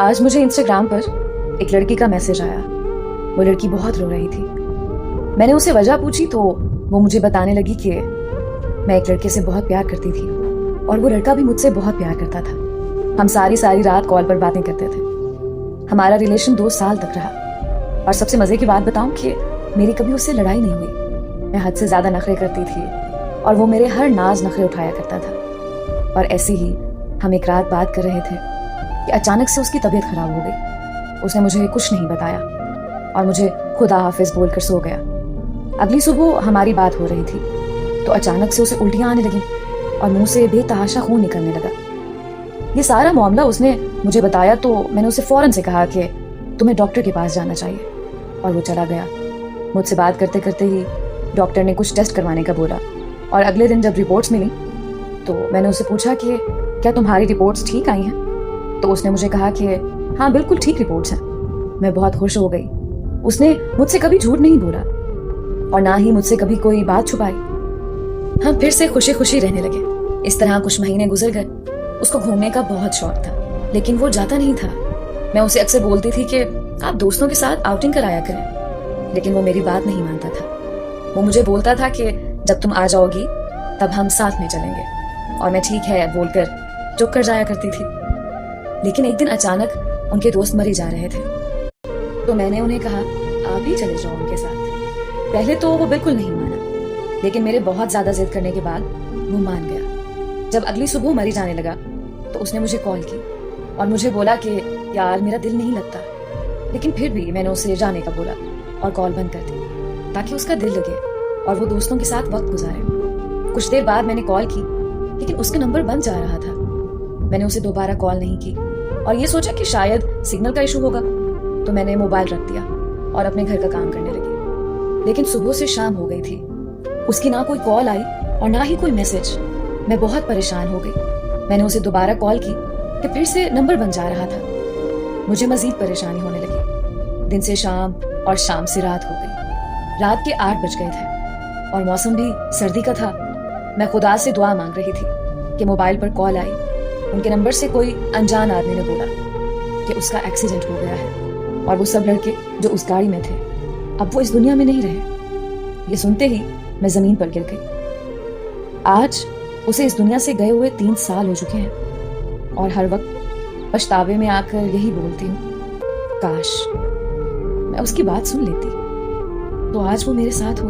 आज मुझे इंस्टाग्राम पर एक लड़की का मैसेज आया। वो लड़की बहुत रो रही थी। मैंने उसे वजह पूछी तो वो मुझे बताने लगी कि मैं एक लड़के से बहुत प्यार करती थी और वो लड़का भी मुझसे बहुत प्यार करता था। हम सारी सारी रात कॉल पर बातें करते थे। हमारा रिलेशन 2 साल तक रहा और सबसे मजे की बात बताऊं कि मेरी कभी उससे लड़ाई नहीं हुई। मैं हद से ज्यादा नखरे करती थी और वो मेरे हर नाज नखरे उठाया करता था। और ऐसे ही हम एक रात बात कर रहे थे कि अचानक से उसकी तबीयत खराब हो गई। उसने मुझे कुछ नहीं बताया और मुझे खुदा हाफिज बोलकर सो गया। अगली सुबह हमारी बात हो रही थी तो अचानक से उसे उल्टियां आने लगी और मुंह से बेतहाशा खून निकलने लगा। ये सारा मामला उसने मुझे बताया तो मैंने उसे फौरन से कहा कि तुम्हें डॉक्टर के पास जाना चाहिए और वो चला गया। मुझसे बात करते करते ही डॉक्टर ने कुछ टेस्ट करवाने का बोला और अगले दिन जब रिपोर्ट्स मिली तो मैंने उससे पूछा कि क्या तुम्हारी रिपोर्ट्स ठीक आई हैं? तो उसने मुझे कहा कि हाँ बिल्कुल ठीक रिपोर्ट्स हैं। मैं बहुत खुश हो गई। उसने मुझसे कभी झूठ नहीं बोला और ना ही मुझसे कभी कोई बात छुपाई। हम फिर से खुशी खुशी रहने लगे। इस तरह कुछ महीने गुजर गए। उसको घूमने का बहुत शौक था लेकिन वो जाता नहीं था। मैं उसे अक्सर बोलती थी कि आप दोस्तों के साथ आउटिंग कराया करें, लेकिन वो मेरी बात नहीं मानता था। वो मुझे बोलता था कि जब तुम आ जाओगी तब हम साथ में चलेंगे और मैं ठीक है बोलकर चुप कर जाया करती थी। लेकिन एक दिन अचानक उनके दोस्त मरे जा रहे थे तो मैंने उन्हें कहा आप ही चले जाओ उनके साथ। पहले तो वो बिल्कुल नहीं माना लेकिन मेरे बहुत ज्यादा जिद करने के बाद वो मान गया। जब अगली सुबह मरी जाने लगा तो उसने मुझे कॉल की और मुझे बोला कि यार मेरा दिल नहीं लगता, लेकिन फिर भी मैंने उसे जाने का बोला और कॉल बंद कर दी ताकि उसका दिल लगे और वो दोस्तों के साथ वक्त गुजारे। कुछ देर बाद मैंने कॉल की लेकिन उसका नंबर बंद जा रहा था। मैंने उसे दोबारा कॉल नहीं की और ये सोचा कि शायद सिग्नल का इशू होगा तो मैंने मोबाइल रख दिया और अपने घर का काम करने लगी। लेकिन सुबह से शाम हो गई थी, उसकी ना कोई कॉल आई और ना ही कोई मैसेज। मैं बहुत परेशान हो गई। मैंने उसे दोबारा कॉल की कि फिर से नंबर बंद जा रहा था। मुझे मजीद परेशानी होने लगी। दिन से शाम और शाम से रात हो गई। रात के 8 बज गए थे और मौसम भी सर्दी का था। मैं खुदा से दुआ मांग रही थी कि मोबाइल पर कॉल आई। उनके नंबर से कोई अनजान आदमी ने बोला कि उसका एक्सीडेंट हो गया है और वो सब लड़के जो उस गाड़ी में थे अब वो इस दुनिया में नहीं रहे। ये सुनते ही मैं जमीन पर गिर गई। आज उसे इस दुनिया से गए हुए 3 साल हो चुके हैं और हर वक्त पछतावे में आकर यही बोलती हूँ काश मैं उसकी बात सुन लेती तो आज वो मेरे साथ हो।